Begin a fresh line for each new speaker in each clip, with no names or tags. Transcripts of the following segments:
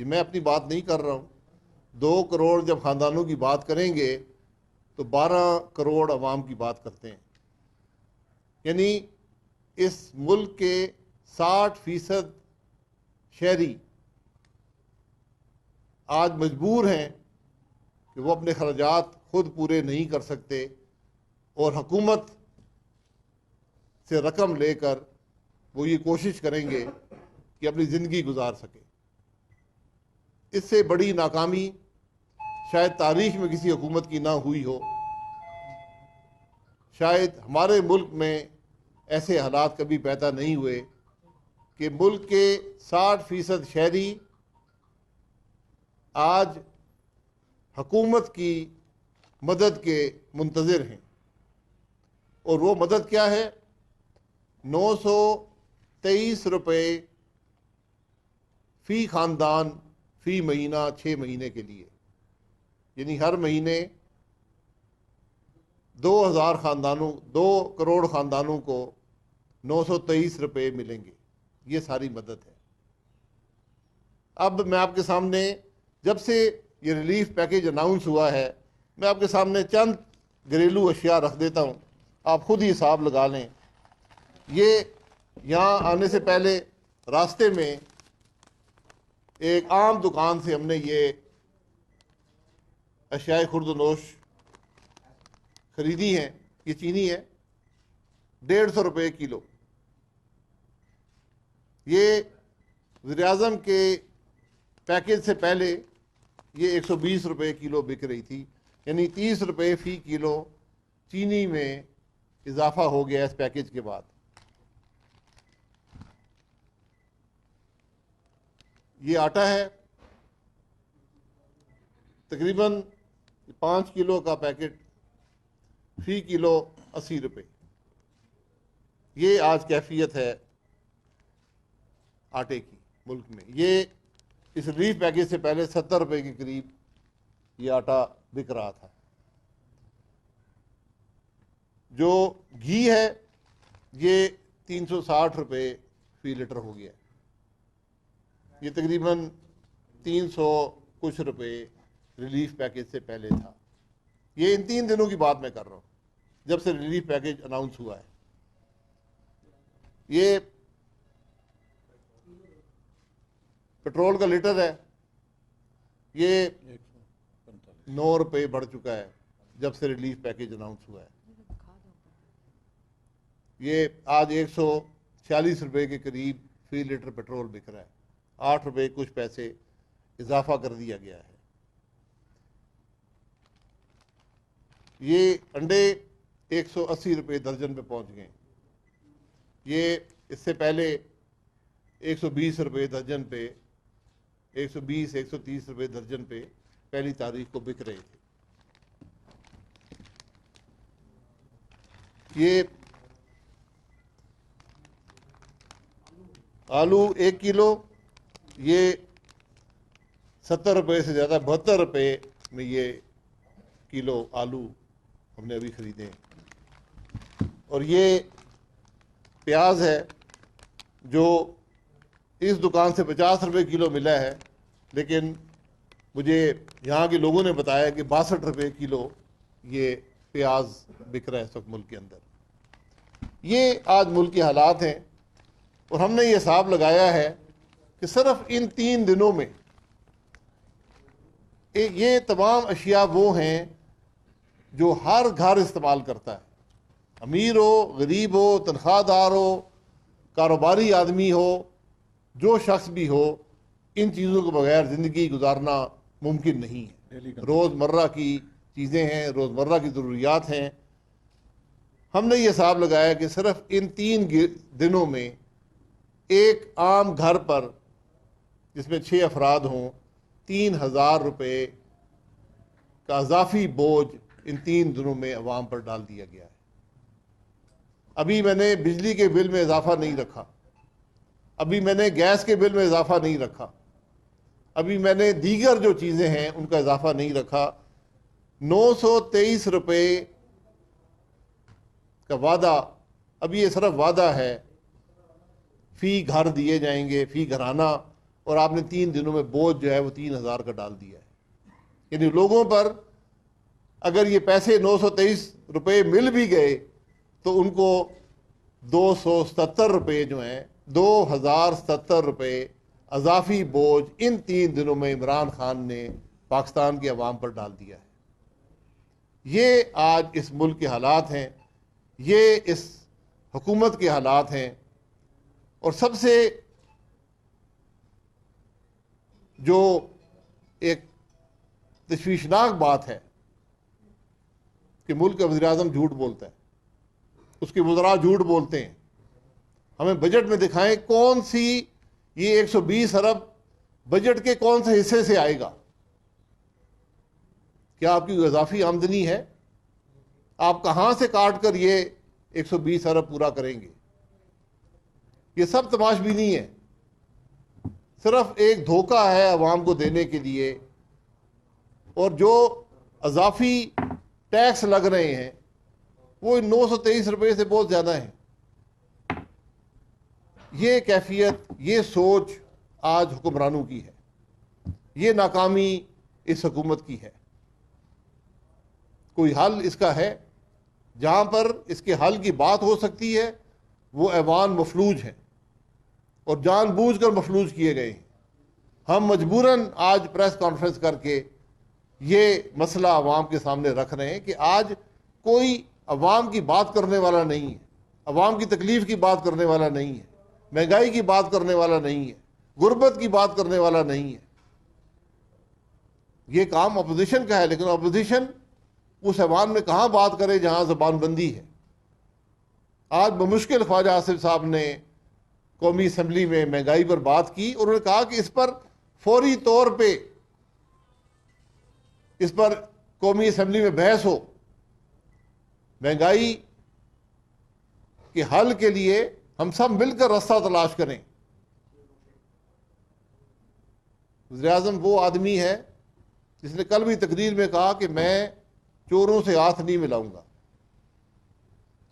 ये मैं अपनी बात नहीं कर रहा हूँ। 2 करोड़ जब ख़ानदानों की बात करेंगे तो 12 करोड़ अवाम की बात करते हैं। यानी इस मुल्क के 60% शहरी आज मजबूर हैं कि वो अपने खर्चात खुद पूरे नहीं कर सकते और हुकूमत से रकम लेकर वो ये कोशिश करेंगे कि अपनी ज़िंदगी गुजार सके। इससे बड़ी नाकामी शायद तारीख में किसी हुकूमत की ना हुई हो। शायद हमारे मुल्क में ऐसे हालात कभी पैदा नहीं हुए कि मुल्क के 60% शहरी आज हुकूमत की मदद के मुंतज़िर हैं। और वो मदद क्या है? 923 रुपये फ़ी ख़ानदान फ़ी महीना 6 महीने के लिए। यानी हर महीने 2000 ख़ानदानों 2 करोड़ ख़ानदानों को 923 रुपये मिलेंगे। ये सारी मदद है। अब मैं आपके सामने, जब से ये रिलीफ पैकेज अनाउंस हुआ है, मैं आपके सामने चंद घरेलू अशिया रख देता हूँ, आप खुद ही हिसाब लगा लें। ये यहाँ आने से पहले रास्ते में एक आम दुकान से हमने ये अशियाए खुर्द-ओ-नोश खरीदी हैं। ये चीनी है, 150 रुपये किलो। ये वज़ीर-ए-आज़म के पैकेज से पहले ये 120 रुपये किलो बिक रही थी। यानी 30 रुपये फ़ी किलो चीनी में इजाफा हो गया इस पैकेज के बाद। ये आटा है, तकरीबन 5 किलो का पैकेट, फ़ी किलो 80 रुपये। ये आज कैफियत है आटे की मुल्क में। ये इस रिलीफ पैकेज से पहले 70 रुपये के करीब ये आटा बिक रहा था। जो घी है ये 360 रुपये फ़ी लीटर हो गया। ये तकरीबन 300 कुछ रुपये रिलीफ पैकेज से पहले था। ये इन 3 दिनों की बात मैं कर रहा हूँ जब से रिलीफ पैकेज अनाउंस हुआ है। ये पेट्रोल का लीटर है, ये 9 रुपये बढ़ चुका है जब से रिलीफ पैकेज अनाउंस हुआ है। ये आज 146 रुपये के करीब फ़ी लीटर पेट्रोल बिक रहा है। 8 रुपये कुछ पैसे इजाफा कर दिया गया है। ये अंडे 180 रुपये दर्जन पे पहुंच गए। ये इससे पहले 120 रुपये दर्जन पे, 120-130 रुपये दर्जन पे पहली तारीख को बिक रहे थे। ये आलू 1 किलो, ये 70 रुपये से ज़्यादा, 72 रुपये में ये किलो आलू हमने अभी ख़रीदे हैं। और ये प्याज है जो इस दुकान से 50 रुपये किलो मिला है, लेकिन मुझे यहाँ के लोगों ने बताया कि 62 रुपये किलो ये प्याज बिक रहा है इस वक्त मुल्क के अंदर। ये आज मुल्क के हालात हैं। और हमने ये हिसाब लगाया है कि सिर्फ इन 3 दिनों में ये तमाम अशिया वो हैं जो हर घर इस्तेमाल करता है। अमीर हो, गरीब हो, तनख्वाहदार हो, कारोबारी आदमी हो, जो शख्स भी हो, इन चीज़ों के बगैर ज़िंदगी गुजारना मुमकिन नहीं है। रोज़मर्रा की चीज़ें हैं, रोज़मर्रा की ज़रूरियात हैं। हमने ये हिसाब लगाया कि सिर्फ इन 3 दिनों में एक आम घर पर जिसमें 6 अफराद हों, 3000 रुपये का अजाफी बोझ इन 3 दिनों में अवाम पर डाल दिया गया है। अभी मैंने बिजली के बिल में इजाफा नहीं रखा, अभी मैंने गैस के बिल में इजाफा नहीं रखा, अभी मैंने दीगर जो चीज़ें हैं उनका इजाफा नहीं रखा। 923 रुपये का वादा, अभी ये सिर्फ वादा है, फ़ी घर दिए जाएंगे, फ़ी घराना, और आपने 3 दिनों में बोझ जो है वो 3,000 का डाल दिया है। यानी लोगों पर अगर ये पैसे 923 रुपये मिल भी गए तो उनको 277 रुपये जो हैं, 2070 रुपये अजाफी बोझ इन 3 दिनों में इमरान खान ने पाकिस्तान की अवाम पर डाल दिया है। ये आज इस मुल्क के हालात हैं, ये इस हुकूमत के हालात हैं। और सबसे जो एक तशवीशनाक बात है कि मुल्क का वज़ीर-ए-आज़म झूठ बोलता है, उसके वज़रा झूठ बोलते हैं। हमें बजट में दिखाएं कौन सी ये 120 अरब बजट के कौन से हिस्से से आएगा। क्या आपकी इजाफी आमदनी है? आप कहां से काट कर ये 120 अरब पूरा करेंगे? ये सब तमाशबीनी है, सिर्फ एक धोखा है अवाम को देने के लिए। और जो अजाफी टैक्स लग रहे हैं वो 923 रुपये से बहुत ज़्यादा है। ये कैफियत, ये सोच आज हुक्मरानों की है, ये नाकामी इस हुकूमत की है। कोई हल इसका है? जहाँ पर इसके हल की बात हो सकती है वो ऐवान मफलूज हैं और जानबूझकर मफलूज किए गए हैं। हम मजबूरन आज प्रेस कॉन्फ्रेंस करके ये मसला अवाम के सामने रख रहे हैं कि आज कोई अवाम की बात करने वाला नहीं है, अवाम की तकलीफ की बात करने वाला नहीं है, महंगाई की बात करने वाला नहीं है, गुर्बत की बात करने वाला नहीं है। ये काम अपोजिशन का है, लेकिन अपोजिशन उस ऐवान में कहाँ बात करे जहाँ ज़बानबंदी है। आज बमुश्किल ख्वाजा आसिफ साहब ने कौमी असम्बली में महंगाई पर बात की और उन्होंने कहा कि इस पर फौरी तौर पे इस पर कौमी असम्बली में बहस हो। महंगाई के हल के लिए हम सब मिलकर रास्ता तलाश करें। वज़ीर-ए-आज़म वो आदमी है जिसने कल भी तकरीर में कहा कि मैं चोरों से हाथ नहीं मिलाऊंगा।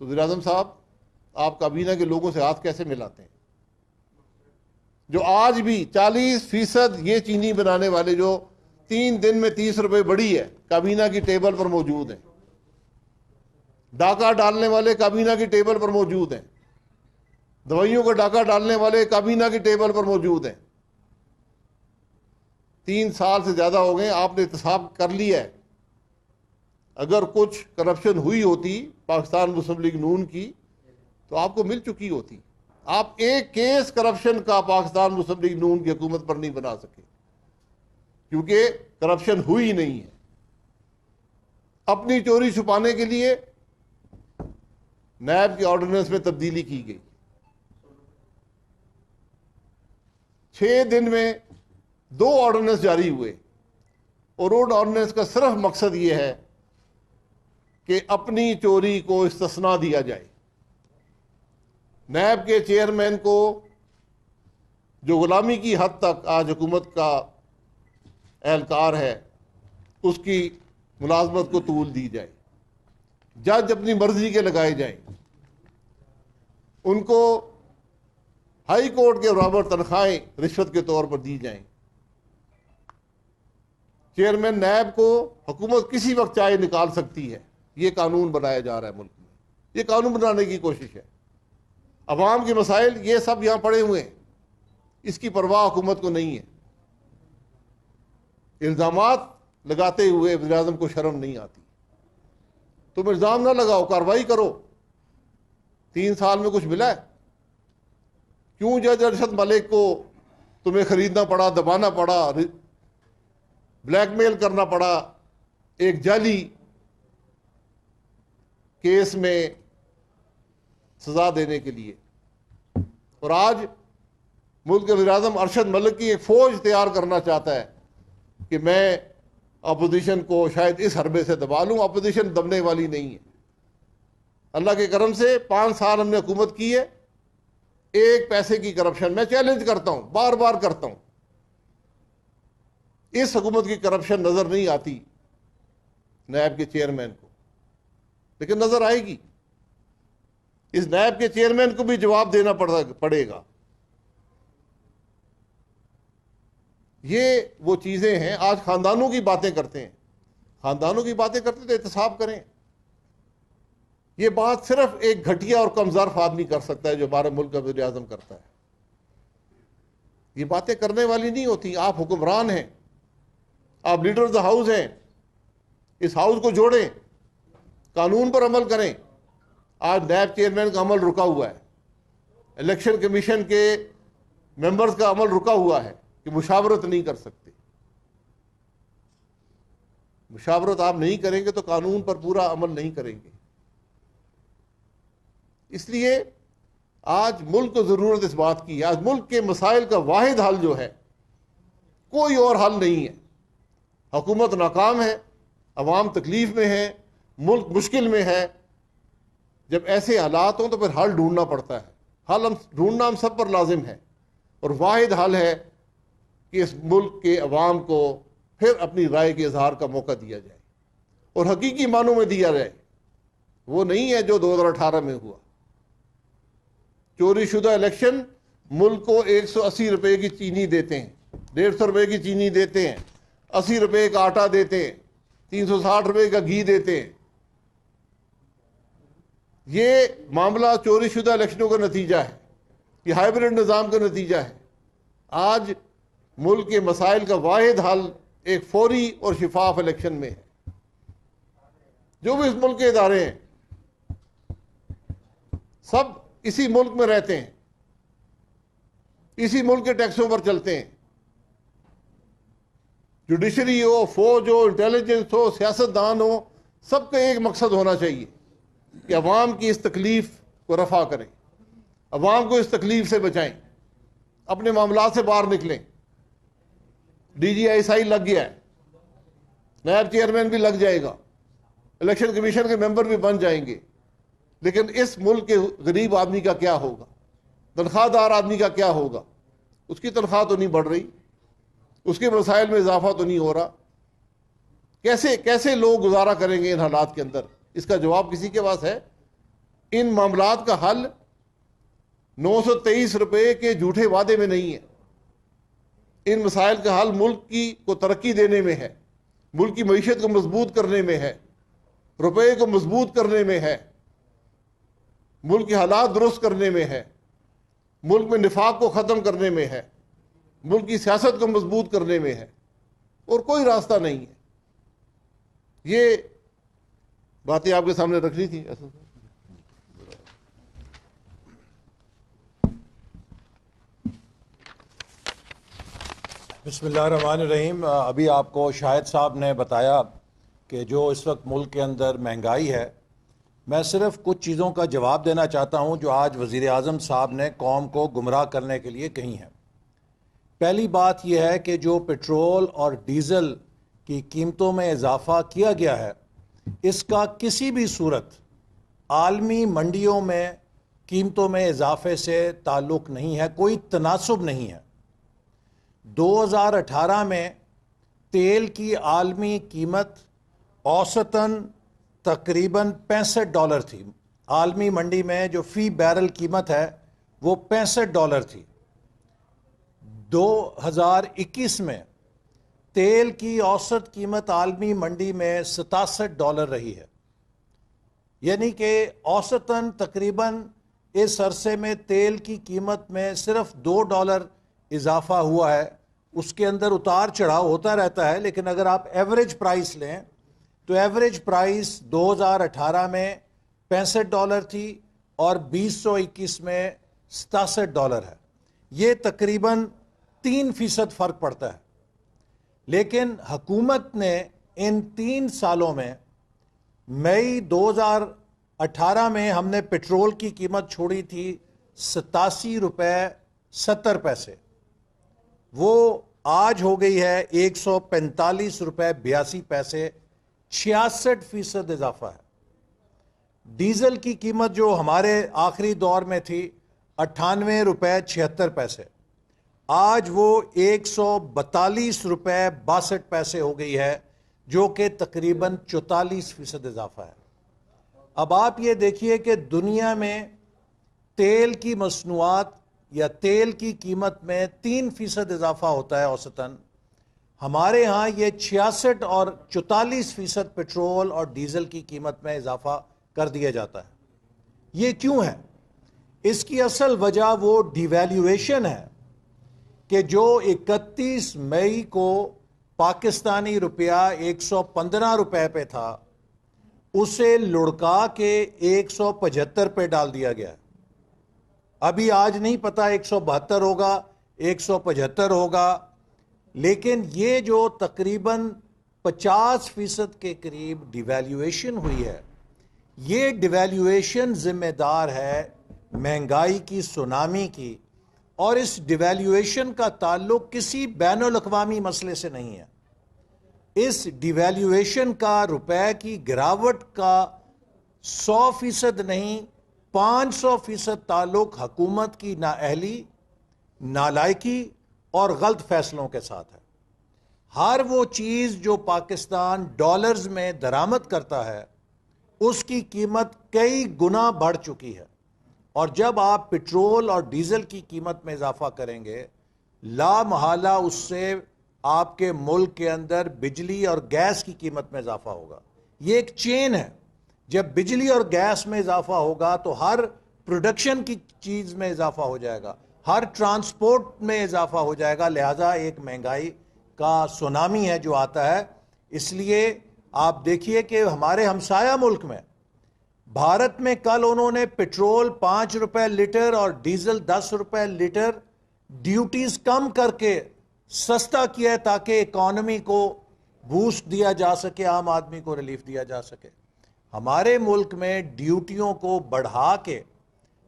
तो वज़ीर-ए-आज़म साहब, आप काबीना के लोगों से हाथ कैसे मिलाते हैं जो आज भी 40% ये चीनी बनाने वाले जो 3 दिन में 30 रुपये बढ़ी है काबीना की टेबल पर मौजूद हैं, डाका डालने वाले काबीना की टेबल पर मौजूद हैं, दवाइयों का डाका डालने वाले काबीना की टेबल पर मौजूद हैं। 3 साल से ज़्यादा हो गए, आपने एहतसाब कर लिया है। अगर कुछ करप्शन हुई होती पाकिस्तान मुस्लिम लीग नून की तो आपको मिल चुकी होती। आप एक केस करप्शन का पाकिस्तान मुस्लिम लीग नून की हुकूमत पर नहीं बना सके क्योंकि करप्शन हुई नहीं है। अपनी चोरी छुपाने के लिए नैब के ऑर्डिनेंस में तब्दीली की गई। 6 दिन में 2 ऑर्डिनेंस जारी हुए और उन ऑर्डिनेंस का सिर्फ मकसद ये है कि अपनी चोरी को इस्तिस्ना दिया जाए। नैब के चेयरमैन को जो गुलामी की हद तक आज हुकूमत का एहलकार है उसकी मुलाजमत को तूल दी जाए। जज अपनी मर्जी के लगाए जाएं, उनको हाई कोर्ट के बराबर तनख्वाहें रिश्वत के तौर पर दी जाएं। चेयरमैन नैब को हुकूमत किसी वक्त चाहे निकाल सकती है। ये कानून बनाया जा रहा है मुल्क में, ये कानून बनाने की कोशिश है। अवाम के मसाइल ये सब यहाँ पड़े हुए हैं, इसकी परवाह हुकूमत को नहीं है। इल्ज़ामात लगाते हुए वज़ीर-ए-आज़म को शर्म नहीं आती। तुम इल्ज़ाम ना लगाओ, कार्रवाई करो। 3 साल में कुछ मिला है? क्यों जज अरशद मलिक को तुम्हें खरीदना पड़ा, दबाना पड़ा, ब्लैकमेल करना पड़ा एक जाली केस में सजा देने के लिए? और आज मुल्क के वज़ीर-ए-आज़म अरशद मलिक की एक फौज तैयार करना चाहता है कि मैं अपोजिशन को शायद इस हरबे से दबा लूं। अपोजिशन दबने वाली नहीं है। अल्लाह के करम से 5 साल हमने हुकूमत की है, एक पैसे की करप्शन मैं चैलेंज करता हूं, बार बार करता हूं। इस हुकूमत की करप्शन नजर नहीं आती नैब के चेयरमैन को, लेकिन नजर आएगी। इस नैब के चेयरमैन को भी जवाब देना पड़ेगा। ये वो चीज़ें हैं। आज ख़ानदानों की बातें करते हैं, ख़ानदानों की बातें करते तो एहतसाब करें। ये बात सिर्फ एक घटिया और कमज़ोर आदमी कर सकता है जो हमारे मुल्क का वज़ीर आज़म करता है। ये बातें करने वाली नहीं होती। आप हुक्मरान हैं, आप लीडर ऑफ द हाउस हैं, इस हाउस को जोड़ें, कानून पर अमल करें। आज नैब चेयरमैन का अमल रुका हुआ है, इलेक्शन कमीशन के मेंबर्स का अमल रुका हुआ है कि मुशावरत नहीं कर सकते। मुशावरत आप नहीं करेंगे तो कानून पर पूरा अमल नहीं करेंगे। इसलिए आज मुल्क को ज़रूरत इस बात की है। आज मुल्क के मसाइल का वाहिद हल जो है, कोई और हल नहीं है। हुकूमत नाकाम है, अवाम तकलीफ में है, मुल्क मुश्किल में है। जब ऐसे हालात हों तो फिर हल ढूंढना पड़ता है। हल हम ढूंढना हम सब पर लाजिम है, और वाहिद हल है कि इस मुल्क के अवाम को फिर अपनी राय के इजहार का मौका दिया जाए, और हकीकी मानों में दिया जाए। वो नहीं है जो 2018 में हुआ। चोरी शुदा इलेक्शन, मुल्क को 180 रुपए की चीनी देते हैं, 150 रुपए की चीनी देते हैं, 80 रुपए का आटा देते हैं, 360 रुपए का घी देते हैं। ये मामला चोरी शुदा इलेक्शनों का नतीजा है, ये हाइब्रिड निज़ाम का नतीजा है। आज मुल्क के मसाइल का वाहिद हल एक फौरी और शिफाफ इलेक्शन में है। जो भी इस मुल्क के इदारे हैं, सब इसी मुल्क में रहते हैं, इसी मुल्क के टैक्सों पर चलते हैं। जुडिशरी हो, फौज हो, इंटेलिजेंस हो, सियासतदान हो, सबका एक मकसद होना चाहिए कि अवाम की इस तकलीफ को रफा करें, अवाम को इस तकलीफ से बचाएं, अपने मामला से बाहर निकलें। DGI लग गया है, नायब चेयरमैन भी लग जाएगा, इलेक्शन कमीशन के मेंबर भी बन जाएंगे। लेकिन इस मुल्क के गरीब आदमी का क्या होगा, तनख्वाहदार आदमी का क्या होगा? उसकी तनख्वाह तो नहीं बढ़ रही, उसके मसाइल में इजाफा तो नहीं हो रहा। कैसे कैसे लोग गुजारा करेंगे इन हालात के अंदर? इसका जवाब किसी के पास है? इन मामलात का हल 923 रुपए के झूठे वादे में नहीं है। इन मसाइल का हल मुल्क की को तरक्की देने में है, मुल्क की मईशत को मजबूत करने में है, रुपये को मजबूत करने में है, मुल्क के हालात दुरुस्त करने में है, मुल्क में निफाक को ख़त्म करने में है, मुल्क की सियासत को मजबूत करने में है, और कोई रास्ता नहीं है। ये बातें आपके सामने रखनी थी।
बिस्मिल्लाहिर्रहमानिर्रहीम। अभी आपको शाहिद साहब ने बताया कि जो इस वक्त मुल्क के अंदर महंगाई है, मैं सिर्फ कुछ चीज़ों का जवाब देना चाहता हूं जो आज वज़ीर आज़म साहब ने कौम को गुमराह करने के लिए कही हैं। पहली बात यह है कि जो पेट्रोल और डीज़ल की कीमतों में इजाफ़ा किया गया है, इसका किसी भी सूरत आलमी मंडियों में कीमतों में इजाफे से ताल्लुक़ नहीं है, कोई तनासुब नहीं है। 2018 में तेल की आलमी कीमत औसतन तकरीबन $65 थी। आलमी मंडी में जो फ़ी बैरल कीमत है वो $65 थी। 2021 में तेल की औसत कीमत आलमी मंडी में $67 रही है, यानी कि औसतन तकरीबन इस अरसे में तेल की कीमत में सिर्फ $2 इजाफा हुआ है। उसके अंदर उतार चढ़ाव होता रहता है, लेकिन अगर आप एवरेज प्राइस लें तो एवरेज प्राइस 2018 में $65 थी और 2021 में $67 है। ये तकरीबन 3% फ़र्क पड़ता है। लेकिन हुकूमत ने इन 3 सालों में, मई 2018 में हमने पेट्रोल की कीमत छोड़ी थी 87 रुपये 70 पैसे, वो आज हो गई है 145 रुपये 82 पैसे, 66% इजाफा है। डीजल की कीमत जो हमारे आखिरी दौर में थी 98 रुपये 76 पैसे, आज वो 142 रुपये 62 पैसे हो गई है, जो कि तकरीबन 44% इजाफा है। अब आप ये देखिए कि दुनिया में तेल की मसनूआत या तेल की कीमत में 3% इजाफा होता है औसतन, हमारे यहाँ ये 66 और 44% पेट्रोल और डीजल की कीमत में इजाफा कर दिया जाता है। ये क्यों है? इसकी असल वजह वो डिवैल्यूएशन है कि जो 31 मई को पाकिस्तानी रुपया 115 रुपए पे था, उसे लुढ़का के 175 पे डाल दिया गया। अभी आज नहीं पता 172 होगा, 175 होगा, लेकिन ये जो तकरीबन 50% के करीब डिवैल्यूएशन हुई है, ये डिवैल्यूएशन जिम्मेदार है महंगाई की सुनामी की। और इस डिवैल्यूएशन का ताल्लुक किसी बैनुल-अक़वामी मसले से नहीं है। इस डिवैल्यूएशन का रुपए की गिरावट का 100% नहीं, 500% ताल्लुक हुकूमत की नाअहली, नालायकी और गलत फैसलों के साथ है। हर वो चीज़ जो पाकिस्तान डॉलर्स में दरामद करता है, उसकी कीमत कई गुना बढ़ चुकी है। और जब आप पेट्रोल और डीजल की कीमत में इजाफा करेंगे, ला महला उससे आपके मुल्क के अंदर बिजली और गैस की कीमत में इजाफा होगा। ये एक चेन है। जब बिजली और गैस में इजाफा होगा तो हर प्रोडक्शन की चीज़ में इजाफा हो जाएगा, हर ट्रांसपोर्ट में इजाफा हो जाएगा। लिहाजा एक महंगाई का सुनामी है जो आता है। इसलिए आप देखिए कि हमारे हमसाया मुल्क में, भारत में, कल उन्होंने पेट्रोल 5 रुपए लीटर और डीजल 10 रुपए लीटर ड्यूटीज कम करके सस्ता किया है ताकि इकॉनमी को बूस्ट दिया जा सके, आम आदमी को रिलीफ दिया जा सके। हमारे मुल्क में ड्यूटियों को बढ़ा के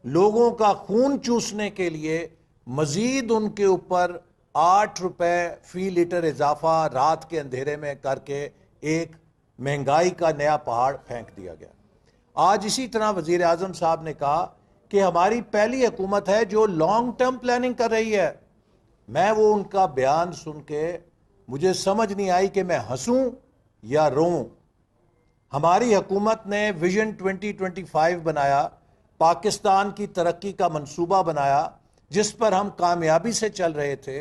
लोगों का खून चूसने के लिए मजीद उनके ऊपर 8 रुपए फी लीटर इजाफा रात के अंधेरे में करके एक महंगाई का नया पहाड़ फेंक दिया गया। आज इसी तरह वजीर आजम साहब ने कहा कि हमारी पहली हुकूमत है जो लॉन्ग टर्म प्लानिंग कर रही है। मैं वो उनका बयान सुन के मुझे समझ नहीं आई कि मैं हंसूं या रोऊं। हमारी हुकूमत ने विजन 2025 बनाया, पाकिस्तान की तरक्की का मंसूबा बनाया, जिस पर हम कामयाबी से चल रहे थे।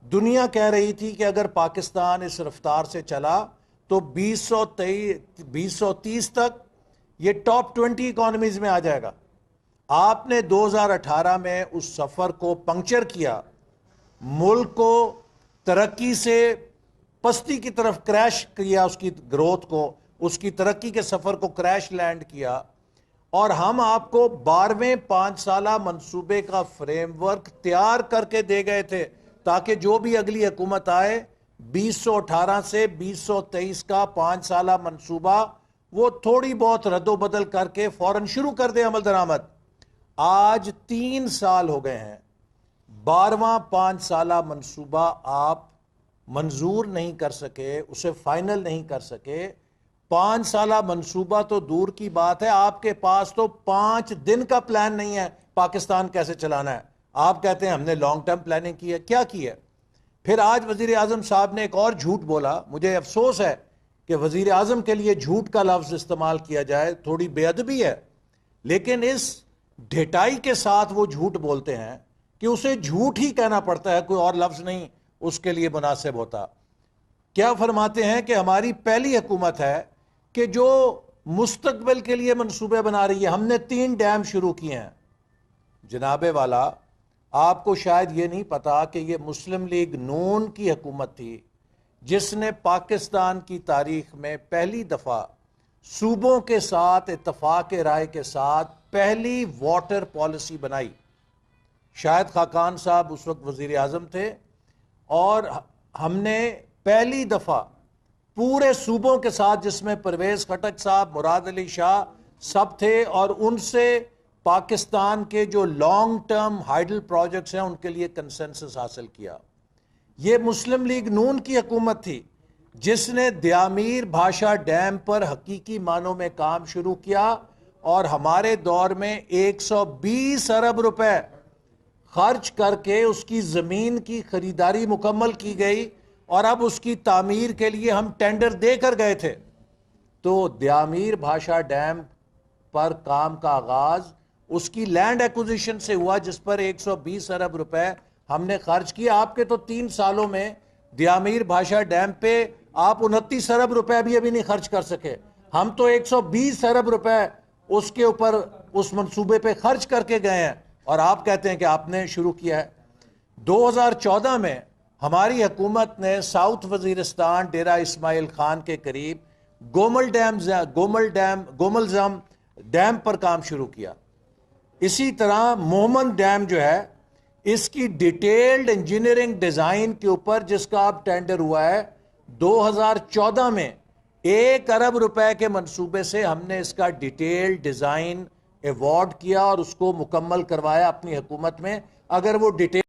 दुनिया कह रही थी कि अगर पाकिस्तान इस रफ्तार से चला तो 2030 तक ये टॉप 20 इकॉनमीज में आ जाएगा। आपने 2018 में उस सफर को पंक्चर किया, मुल्क को तरक्की से पस्ती की तरफ क्रैश किया, उसकी ग्रोथ को, उसकी तरक्की के सफर को क्रैश लैंड किया। और हम आपको 12वें 5 साला मंसूबे का फ्रेमवर्क तैयार करके दे गए थे ताकि जो भी अगली हुकूमत आए 2018 से 2023 का 5 साला मंसूबा वो थोड़ी बहुत रद्दोबदल करके फौरन शुरू कर दे अमल दरामद। आज 3 साल हो गए हैं, 12वां 5 साला मंसूबा आप मंजूर नहीं कर सके, उसे फाइनल नहीं कर सके। 5 साला मंसूबा तो दूर की बात है, आपके पास तो 5 दिन का प्लान नहीं है पाकिस्तान कैसे चलाना है। आप कहते हैं हमने लॉन्ग टर्म प्लानिंग की है। क्या की है? फिर आज वजीर आजम साहब ने एक और झूठ बोला। मुझे अफसोस है कि वजीर आजम के लिए झूठ का लफ्ज इस्तेमाल किया जाए, थोड़ी बेअदबी है, लेकिन इस ढिठाई के साथ वो झूठ बोलते हैं कि उसे झूठ ही कहना पड़ता है, कोई और लफ्ज नहीं उसके लिए मुनासिब होता। क्या फरमाते हैं कि हमारी पहली हुकूमत है कि जो मुस्तकबिल के लिए मंसूबे बना रही है। हमने 3 डैम शुरू किए हैं। जनाबे वाला, आपको शायद ये नहीं पता कि ये मुस्लिम लीग नून की हुकूमत थी जिसने पाकिस्तान की तारीख में पहली दफ़ा सूबों के साथ इत्तफाक राय के साथ पहली वाटर पॉलिसी बनाई। शाहिद खाकान साहब उस वक्त वजीर आजम थे और हमने पहली दफ़ा पूरे सूबों के साथ, जिसमें परवेज़ खटक साहब, मुराद अली शाह सब थे, और उनसे पाकिस्तान के जो लॉन्ग टर्म हाइडल प्रोजेक्ट्स हैं उनके लिए कंसेंसस हासिल किया। ये मुस्लिम लीग नून की हुकूमत थी जिसने दयामीर भाषा डैम पर हकीकी मानों में काम शुरू किया और हमारे दौर में 120 अरब रुपए खर्च करके उसकी ज़मीन की खरीदारी मुकम्मल की गई और अब उसकी तामीर के लिए हम टेंडर देकर गए थे। तो दयामीर भाषा डैम पर काम का आगाज उसकी लैंड एक्विजिशन से हुआ जिस पर 120 अरब रुपए हमने खर्च किया। आपके तो 3 सालों में दियामीर भाषा डैम पे आप 29 अरब रुपए भी अभी नहीं खर्च कर सके। हम तो 120 अरब रुपए उसके ऊपर उस मंसूबे पे खर्च करके गए हैं और आप कहते हैं कि आपने शुरू किया है। 2014 में हमारी हुकूमत ने साउथ वजीरिस्तान डेरा इस्माइल खान के करीब गोमलजम डैम पर काम शुरू किया। इसी तरह मोहम्मद डैम जो है, इसकी डिटेल्ड इंजीनियरिंग डिजाइन के ऊपर जिसका अब टेंडर हुआ है 2014 में 1 अरब रुपए के मंसूबे से हमने इसका डिटेल्ड डिजाइन अवार्ड किया और उसको मुकम्मल करवाया अपनी हुकूमत में। अगर वो डिटेल